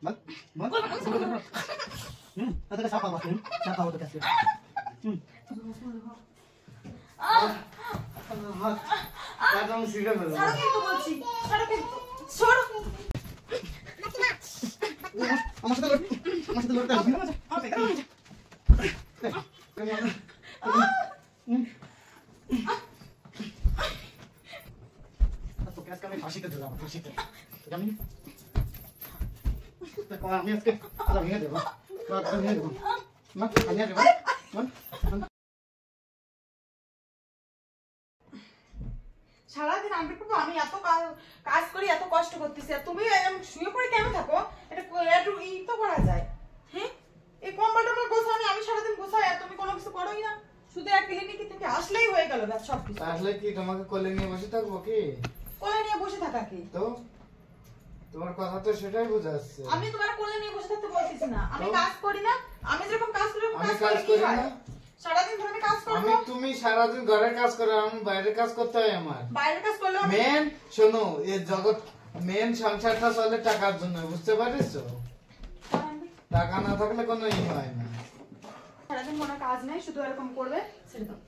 मत मत आता साफ आवाज साफ आवाज कैसे एकदम सीधा बोलो ছাড়ো কিন্তু বলছি ছাড়ো কিন্তু छोड़ो আমার সাথে লড়তে হবে तो क्या मैं फांसी पे दूंगा फांसी पे जामी तो कौन आदमी इसके अरे भैया देखो मत भैया देखो मत भैया देखो मत সারাদিন আমি বাবা আমি এত কাজ করি এত কষ্ট করতেছি আর তুমি শুয়ে পড়ে কেন থাকো এটা একটু ই তো করা যায় হ্যাঁ এই কম্বলটা আমার গোছানো আমি সারাদিন গোছাই আর তুমি কোনো কিছু করোই না শুধু এক ক্লিনিক থেকে আসলেই হয়ে গেল ব্যাস সব কিছু আসলে কি তোমাকে কোলে নিয়ে বসে থাকবো কি কোলে নিয়ে বসে থাকা কি তো তোমার কথা তো সেটাই বোঝাচ্ছে আমি তোমার কোলে নিয়ে বসে থাকতে বলতেছি না আমি কাজ করি না আমি যেরকম কাজ করি আমি কাজ করি না সারাদিন ধরে আমি কাজ করব আমি তুমি সারাদিন ঘরের কাজ করো আমি বাইরের কাজ করতে হয় আমার বাইরের কাজ করলে মেন শোনো এই জগৎ মেন সংসারটা চলে টাকার জন্য বুঝতে পারিছো টাকা না থাকলে কোনো ই হয় না সারাদিন কোনো কাজ নাই শুধু এরকম করবে ছেড়ে দাও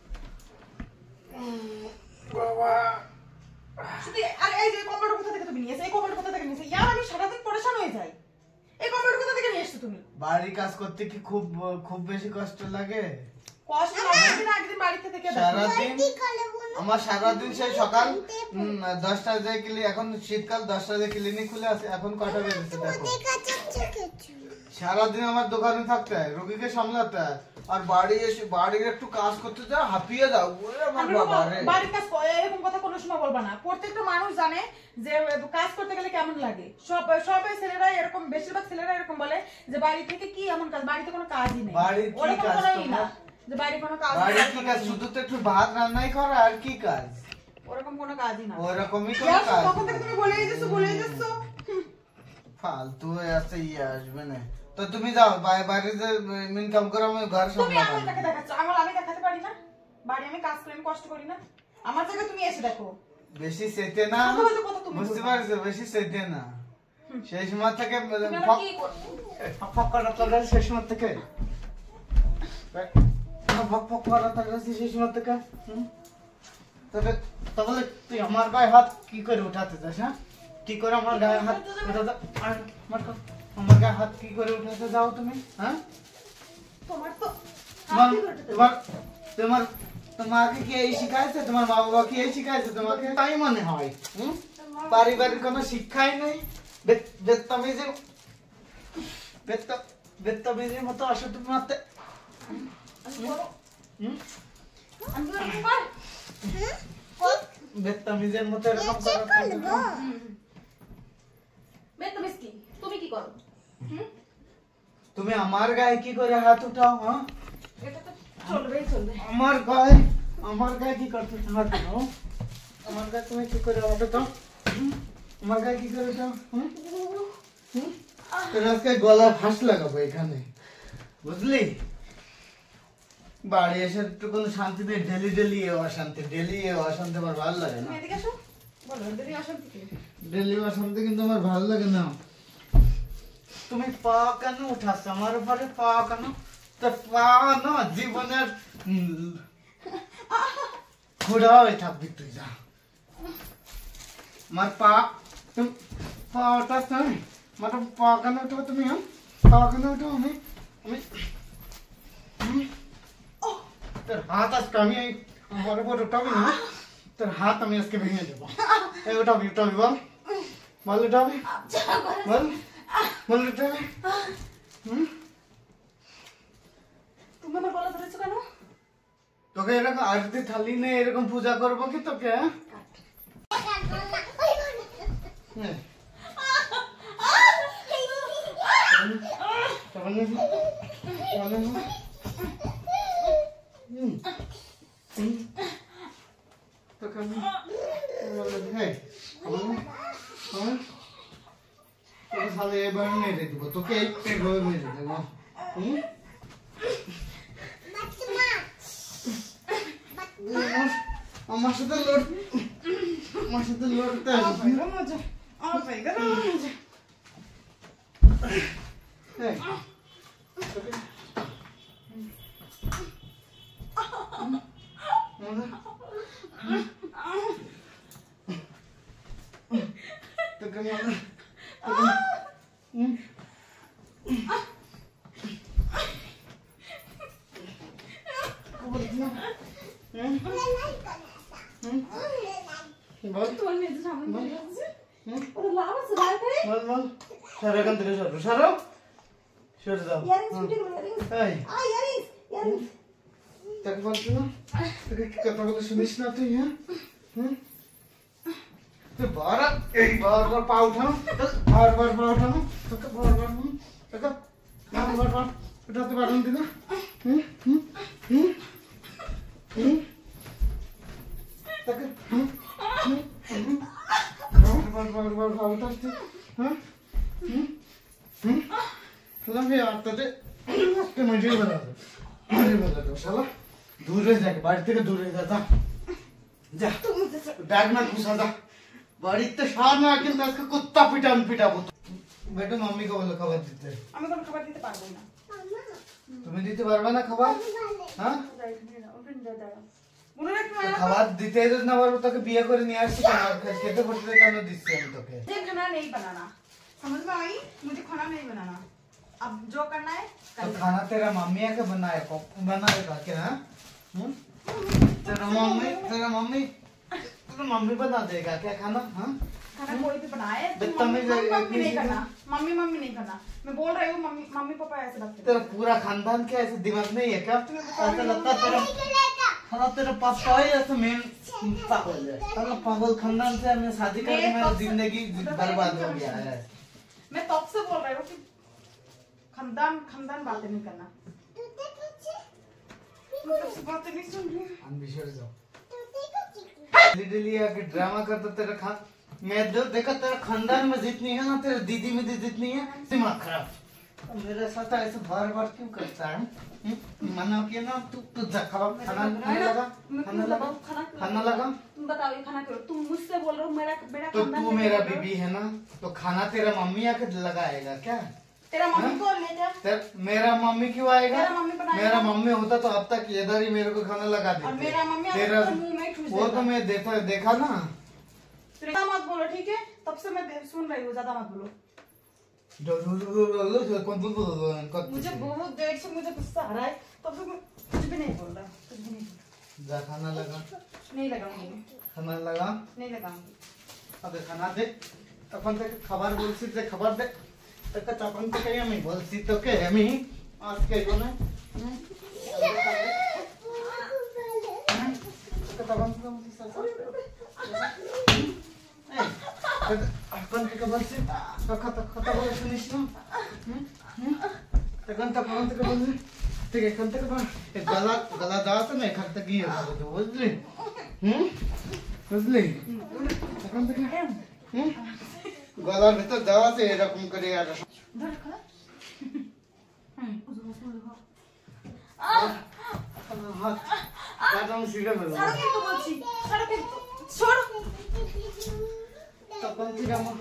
বাবা শুধু আরে এই যে কম্বলটা কোথা থেকে তুমি নিয়েছো এই কম্বলটা কোথা থেকে নিয়েছো ইয়ার আমি সারাদিন পরেশান হয়ে যাই এই কম্বলটা কোথা থেকে নিয়ে এসেছো তুমি বাড়ির কাজ করতে কি খুব খুব বেশি কষ্ট লাগে কষ্ট লাগে না একদিন বাড়িতে থেকে সারাদিন আমার সারাদিন সেই সকাল 10টা যে ক্লিনিক এখন শীতকাল 10টা যে ক্লিনিক খুলে আছে এখন কটা বেজেছে দেখো সারাদিন আমার দোকানে থাকতে হয় রোগীকে সামলাতে হয় আর বাড়ি এসে বাড়ির একটু কাজ করতে যাও হাঁপিয়ে যাও ওরে আমার বাবা রে বাড়ির কাজ এরকম কথা কোনো সময় বলবা না প্রত্যেকটা মানুষ জানে যে কাজ করতে গেলে কেমন লাগে সবাই ছেলেরা এরকম বেশিরভাগ ছেলেরা এরকম বলে যে বাড়ি থেকে কি এমন কাজ বাড়িতে কোনো কাজই নেই বাড়ির কি কাজ না যে বাড়ি কোনো কাজ বাড়ির কি কাজ শুধু তো একটু ভাত রান্নাই করা আর কি কাজ ওরকম কোনো কাজই না ওরকমই কোনো কাজ তখন থেকে তুমি বলেই যাচ্ছো ফালতু আছে আসবে না তো তুমি যাও বাইরে যে ইনকাম করো আমি ঘর তুমি সামলাবো আমার টাকা দেখাচ্ছ আমি দেখাতে পারি না বাড়ি আমি কাজ করি আমি কষ্ট করি না আমার জায়গায় তুমি এসে দেখো বেশি সেটে না বুঝতে পারছো বেশি সেটে না সেই সময় থেকে ফক করা তো সেই সময় থেকে ফক করা তো সেই সময় থেকে তবে তাহলে তুই আমার গায়ে হাত কি করে উঠাতে চাস হ্যাঁ কি করে আমার গায়ে হাত উঠাতে আমার গায়ে হাত কি করে উঠাতে যাও তুমি হ্যাঁ তোমার তো তোমার তোমাকে কি এই শিখাইছে তোমার মা বাবা কি এই শিখাইছে তোমাকে তাই মনে হয় পারিবারিক কোনো শিক্ষাই নেই বেত্তাবিজের মতো আসো তুমি মারতে বেত্তাবিজের মতো এরকম তুমি কি করো তুমি আমার গায়ে কি করে হাত উঠাও হ্যাঁ চলবে আমার গায়ে কি করতে হাত উঠাও আমার গায়ে তুমি কি করে হাত উঠাও আমার গায়ে কি করে উঠাও তোর আজকে গলা ফাঁস লাগাবো এখানে বুঝলি বাড়ি এসে একটু কোনো শান্তি নেই ডেলি অশান্তি আমার ভালো লাগে না ডেলি অশান্তি কিন্তু আমার ভালো লাগে না তুমি পা কেন উঠাচ্ছ আমার উপরে পা কেন তোর পা না জীবনের ঘোড়া হয়ে থাকবি তুই যা আমার পা তুমি পা উঠাচ্ছ আমি আমার পা কেন উঠবো তুমি পা কেন উঠবো আমি তোর হাত আজকে আমি আমার উপর উঠাবি না তোর হাত আমি আজকে ভেঙে দেবো এই উঠাবি বল বল উঠাবি বল উঠাবি তুমি আমার গলা ধরেছো কেন তোকে এরকম আরতি থালি নেই এরকম পূজা করবো কি তোকে তাহলে এবার মেরে দিব তোকে এইভাবে মেরে দেবো আমার সাথে লড়তে আসবে এই, তোকে মনে বল তোমার মেয়ে তো সামনে বল। চলে যাচ্ছে। হুম? ওরা লাভ আছে বাইরে করে। বল বল সর এখান থেকে সরো সরো সরে যাও ইয়ারিংস ফিটে গেল, ইয়ারিংস। এই ইয়ারিংস, ইয়ারিংস। তাকে বলছি না তোকে কি কথা বলে শুনিস না তুই হ্যাঁ হুম তুই বারবার পা উঠানো বারবার পা উঠানো তোকে বারবার তোকে বারবার উঠাতে পারেন দিনা হুম হুম হুম হুম তাকে হুম হুম হুম বারবার পা উঠাচ্ছি হ্যাঁ হুম হুম আমি আত্মাতে মজে বেড়াতো মজে বেড়াতো শালা দূরে যাক বাড়ি থেকে দূরে যা যা যা তুমি তো- ব্যাগ না ঘুষা যা বাড়িতে সার না কিন্তু আজকে কুত্তা পিটাবো বেটু মাম্মিকে বলো খাবার দিতে আমি কোনো খাবার দিতে পারবো না। তুমি দিতে পারবে না খাবার হ্যাঁ যাই, তুমি যাও, ওখানে যাও, দাঁড়াও। মনে রাখতে তো পারো না? খাবার দিতে যদি না পারবো তোকে বিয়ে করে নিয়ে আসছি কেন আর খেতে পড়তে কেন দিচ্ছি আমি তোকে मुझे खाना नहीं बनाना, समझ में आई? मुझे खाना नहीं बनाना। अब जो करना है तो कर। खाना तेरा मम्मी आके बनाएगा क्या हम्म? तेरा मम्मी बना देगा क्या खाना हाँ खाना कोई भी बनाए, तुम बदतमीज मम्मी है, मम्मी नहीं इतनी करना, मम्मी मम्मी नहीं करना। मैं बोल रही हूँ मम्मी मम्मी पापा ऐसे लगते तेरा पूरा खानदान क्या ऐसे दिमाग नहीं है क्या ऐसा लगता है तेरा हाँ तेरा पापा ही ऐसा मेन पागल है तेरा पागल खानदान से हमने शादी करके मैं मेरा तब से- जिंदगी बर्बाद हो गया है मैं तब से बोल रही हूँ कि खानदान खानदान बातें नहीं करना। मैं तब से बातें नहीं सुन रही। अनविश्वास जाओ डेली आके ड्रामा करता तेरा खान मैं देखा तेरा खानदान में जितनी है ना तेरे दीदी में जितनी है दिमाग खराब अब मेरे साथ ऐसे बार बार क्यों करता है मना किया ना तू जा खाना लगा खाना लगा तुम बताओ ये खाना क्यों? तुम मुझसे बोल रहे हो मेरा मेरा तो खानदान तू नहीं मेरा बोल रहे हो? बीबी है ना तो खाना तेरा मम्मी आके लगाएगा क्या तेरा मम्मी को ले जा। मेरा मम्मी क्यों आएगा मेरा मम्मी बनाएगा। मेरा मम्मी होता तो अब तक इधर ही मेरे को खाना लगा और देते मेरा मम्मी तेरा आपको मुंह में ठूस वो देगा। तो मैं देखा ना ज्यादा मत बोलो ठीक है? तब से मैं सुन रही हूँ, ज्यादा मत बोलो। मुझे बहुत देर से मुझे गुस्सा आ रहा है, तब से मैं कुछ भी नहीं बोल रहा, कुछ भी नहीं बोल रहा। जा खाना लगा नहीं लगाऊंगी मैं, खाना लगा नहीं लगाऊंगी। अबे खाना दे अपन ते खबर बोलसी ते खबर दे तक अपन ते कहीं मैं बोलसी तो के हमी आज के कोने अपन के खबर से खता बोले सुनिस ना तकन तक अपन ते बोल ठीक है कंते का गला गला दात ना खत तक ही है तो बुझली बुझली तकन तक গলার ভিতর দেওয়া আছে এরকম করে আর धर खा। হাত কাটাম সিড়ে বেরো ছাড়ো কিন্তু বলছি, ছাড়ো কিন্তু, छोड़ो। তখন থেকে আমার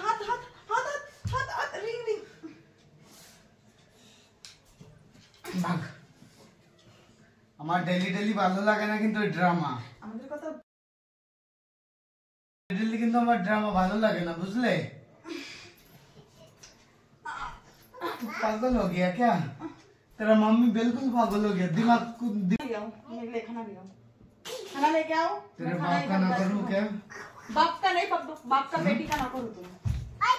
हाथ हाथ हाथ हाथ हाथ रिंग रिंग। ভাগ আমার ডেলি ভালো লাগে না কিন্তু ড্রামা আমাদের কথা ডেলি কিন্তু আমার ড্রামা ভালো লাগে না বুঝলে तू पागल हो गया क्या तेरा मम्मी बिल्कुल पागल हो गया दिमाग को ले आओ, मेरे लिए खाना ले आओ, खाना लेके आओ। तेरे मैं बाप का ना करूँ क्या बाप का नहीं, बाप का बेटी का ना करो तुम।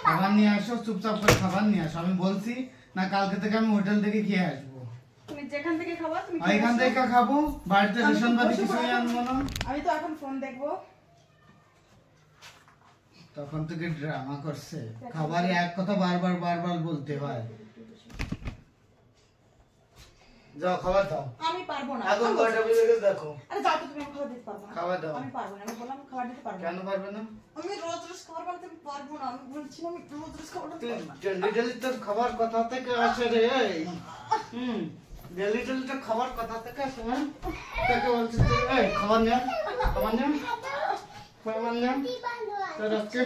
খাবার নিয়ে আসো চুপচাপ করে খাবার নিয়ে আসো আমি বলছি না কালকে থেকে আমি হোটেল থেকে খেয়ে আসবো তুমি যেখান থেকে খাবা তুমি আর এখান থেকে খাবো বাড়িতে আমি তো রেশন পাতি বসে কিছুই পড়ে আনবো না আমি তো এখন ফোন দেখবো। তখন থেকে ড্রামা করছে খাবারে এক কথা বারবার বলতে হয় যাও খাবার দাও আমি পারবো না। এখন কয়টা বেজে গেছে দেখো আরে যাও তো, তুমি আমাকে খাবার দিতে পারবো না। খাবার দাও। আমি পারবো না, আমি বললাম খাবার দিতে পারবো না। কেন পারবে না আমি রোজ রোজ খাবার বানাতে আমি পারবো না, আমি বলছি না আমি রোজ রোজ খাবার বানাতে তুই পারবো না। ডেলি তোর খাবার কথা থেকে আসে রে ডেলি তো খাবার কথা থেকে আসে হ্যাঁ তাকে বলছিস তুই এই খাবার নে তোর আজকে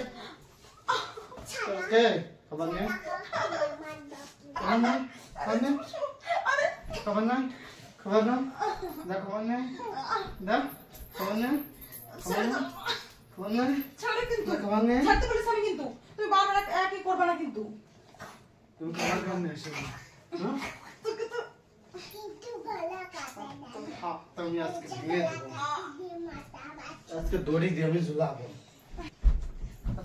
ওকে খাবার নে খাবার নে খাবার নে খাবার না দা খাবার নে দা খাবার নে খাবার নে খাবার নে ছাড়ে কিন্তু খাবার নে ছাড়তে বলেছ আমি কিন্তু তুমি বারবার একই করবে না কিন্তু তুমি খাবার খাও না এসে হ্যাঁ তোকে তো তুমি আজকে দিয়ে দেবো আজকে দড়ি দিয়ে আমি ঝুলাবো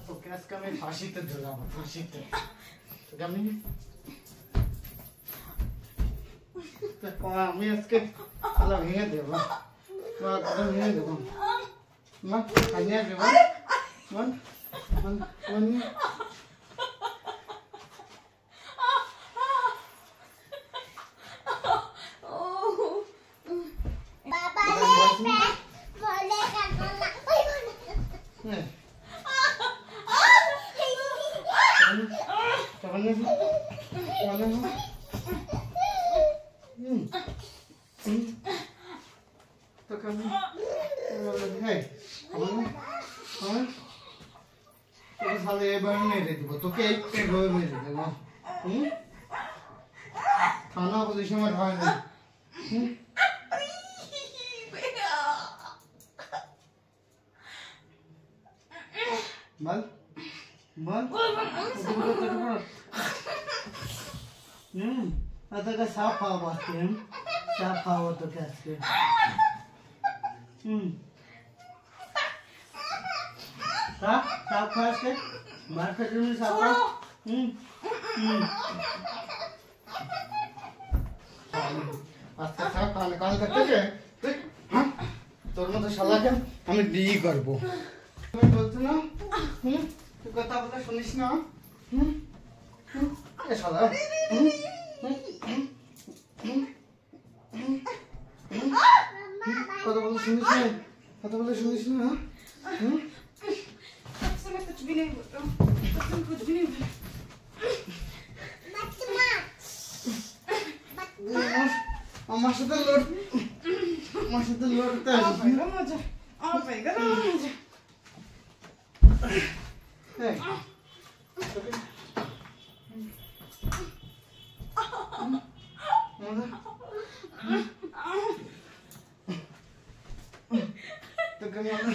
তোকে আজকে আমি ফাঁসিতে ঝুলাবো ফাঁসিতে তোকে আমি আমি আজকে আলা ভেঙে দেবো ভেঙে দেবো মা খাইয়ে দেবো মন মন মন खाना पोजीशन में ढाल दे बल बल आता का साफ खाओ बात के साफ खाओ तो कैसे साफ साफ खा के मार्केट में साफ खा আজকে সারা কাল কাল করতে তুই তোর মতো শালাকে আমি ডি করব তুমি বলছ না তুই কথা বলে শুনিস না এ শালা কথা বলে শুনিস না কথা বলে শুনিস না कुछ भी नहीं बोलता कुछ भी नहीं আমার সাথে লড়তে आपेगा मजा आपेगा मजा এই তোকে মনে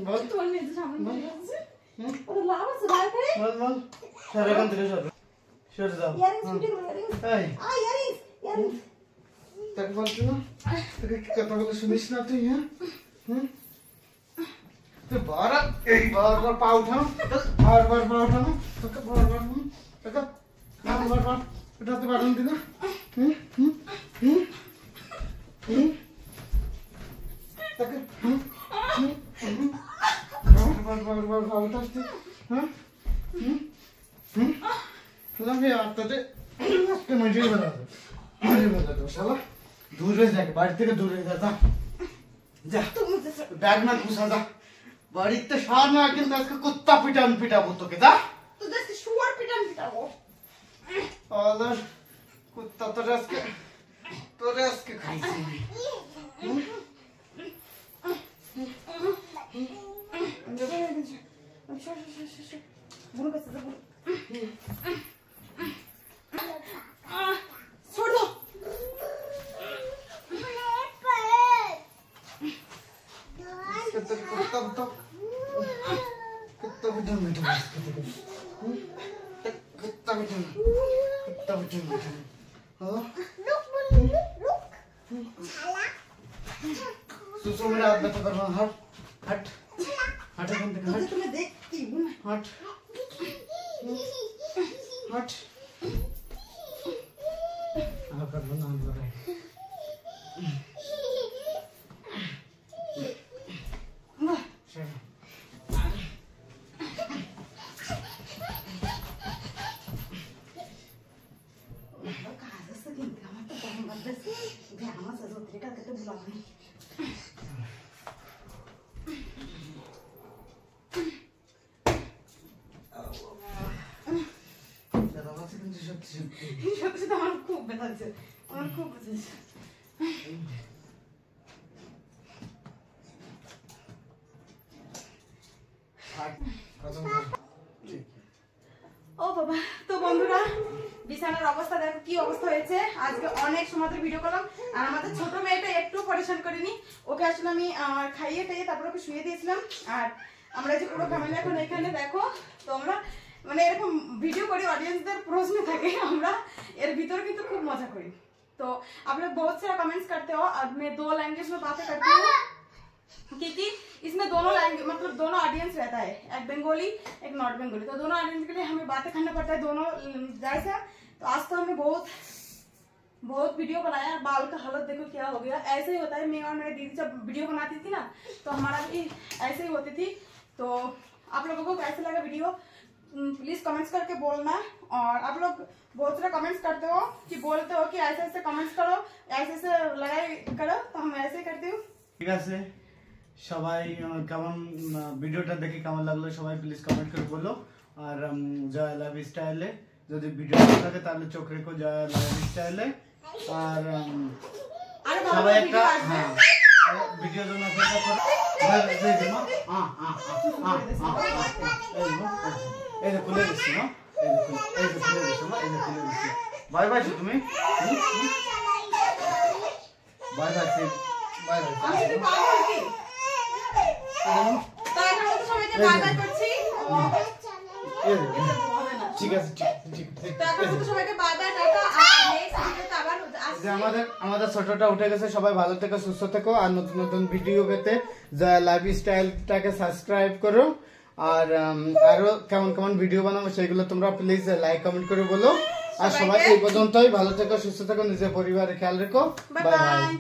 বল তোর মেয়ে সামনে বসে আছে ওর লাভ আছে বাইরে করে বল বল সরে কোন থেকে সরে যাও ইয়ারিংস ভিডিও ইয়ারিংস এই ইয়ারিংস তাকে বলছো না তোকে কি কথা বলে শুনিস না তুই হ্যাঁ তুই বারবার পা উঠাও বারবার পা উঠাও তোকে বারবার তোকে বারবার উঠাতে পারেন দিনা তাকে বারবার পা উঠাচ্ছি হ্যাঁ আমি আত্মাতে মজুরি বাজাবো শালা দূরে যাকে বাড়ি থেকে দূরে যা যা ব্যাগ না ঘুষা যা বাড়িতে সার না কিন্তু আজকে কুত্তা পিটাবো তোকে যা তোদের শুয়ার পিটাবো আলার কুত্তা তোরে আজকে খাইছি বুড়ো কাছে যা বুড়ো छोड़ दो कुत्ता मेरा हाथ में पकड़ हट हट हट हट तुम्हें देखती हूँ हट हट कर लो नाम बताए সত্যি সত্যি সত্যি আমার খুব ব্যথাচ্ছে, আমার খুব ব্যথাচ্ছে। ও বাবা, তো বন্ধুরা বিছানার অবস্থা দেখো কি অবস্থা হয়েছে। আজকে অনেক সময় ধরে ভিডিও করলাম, আর আমাদের ছোট মেয়েটা একটু পরেশান করিনি। ওকে আসলে আমি খাইয়ে টাইয়ে তারপর ওকে শুয়ে দিয়েছিলাম। আর আমরা যে পুরো ফ্যামিলি এখন এখানে দেখো, তো আমরা মানে এরকম ভিডিও করি, ऑडियंसদের प्रश्न থাকে, আমরা এর ভিতরে কিন্তু খুব মজা করি। तो आप लोग बहुत सारा कमेंट्स करते हो और मैं 2 लैंग्वेज में बातें करती हूँ, क्योंकि इसमें दोनों लैंग्वेज मतलब दोनों ऑडियंस रहता है, एक बंगाली एक नॉट बंगाली, तो दोनों ऑडियंस के लिए हमें बातें करना पड़ता है दोनों जैसा। तो आज तो हमने बहुत वीडियो बनाया। बाल का हालत देखो क्या हो गया। ऐसे ही होता है, मैं और मेरी दीदी जब वीडियो बनाती थी ना तो हमारा भी ऐसे ही होती थी। तो आप लोगों को कैसे लगा वीडियो प्लीज कमेंट्स करके बोलना। और आप लोग बहुत सारे कमेंट्स करते हो कि बोलते हो कि ऐसे ऐसे कमेंट्स करो, ऐसे ऐसे लड़ाई करो, तो हम ऐसे ही करती हूँ। ঠিক আছে, সবাই কেমন ভিডিওটা দেখে কেমন লাগলো সবাই প্লিজ কমেন্ট করে বলো। আর জয় লাভ স্টাইলে যদি ভিডিও ভালো লাগে তাহলে চোখ রেখো জয় লাভ স্টাইলে। আর সবাই একটা ভিডিও জন্য অপেক্ষা করো। এই যে খুলে দিচ্ছি না, এই যে খুলে দিচ্ছি না, এই যে খুলে দিচ্ছি। বাই বাই তুমি, বাই বাই, বাই বাই। আমি তো পাগল কি, তো এখন তো সবাইকে বাই বাই করছি। ঠিক আছে, ঠিক আছে। তো এখন তো সবাইকে বাই বাই, টাটা। আর নেক্সট ভিডিওতে আবার আসছি। যে আমাদের ছোটটা উঠে গেছে, সবাই ভালো থেকো, সুস্থ থেকো। আর নতুন নতুন ভিডিও পেতে যা লাইফ স্টাইলটাকে সাবস্ক্রাইব করো। আর আরো কেমন কেমন ভিডিও বানাবো সেগুলো তোমরা প্লিজ লাইক কমেন্ট করে বলো। আর সবাই এই পর্যন্তই, ভালো থেকো, সুস্থ থেকো, নিজের পরিবারের খেয়াল রেখো। Bye bye.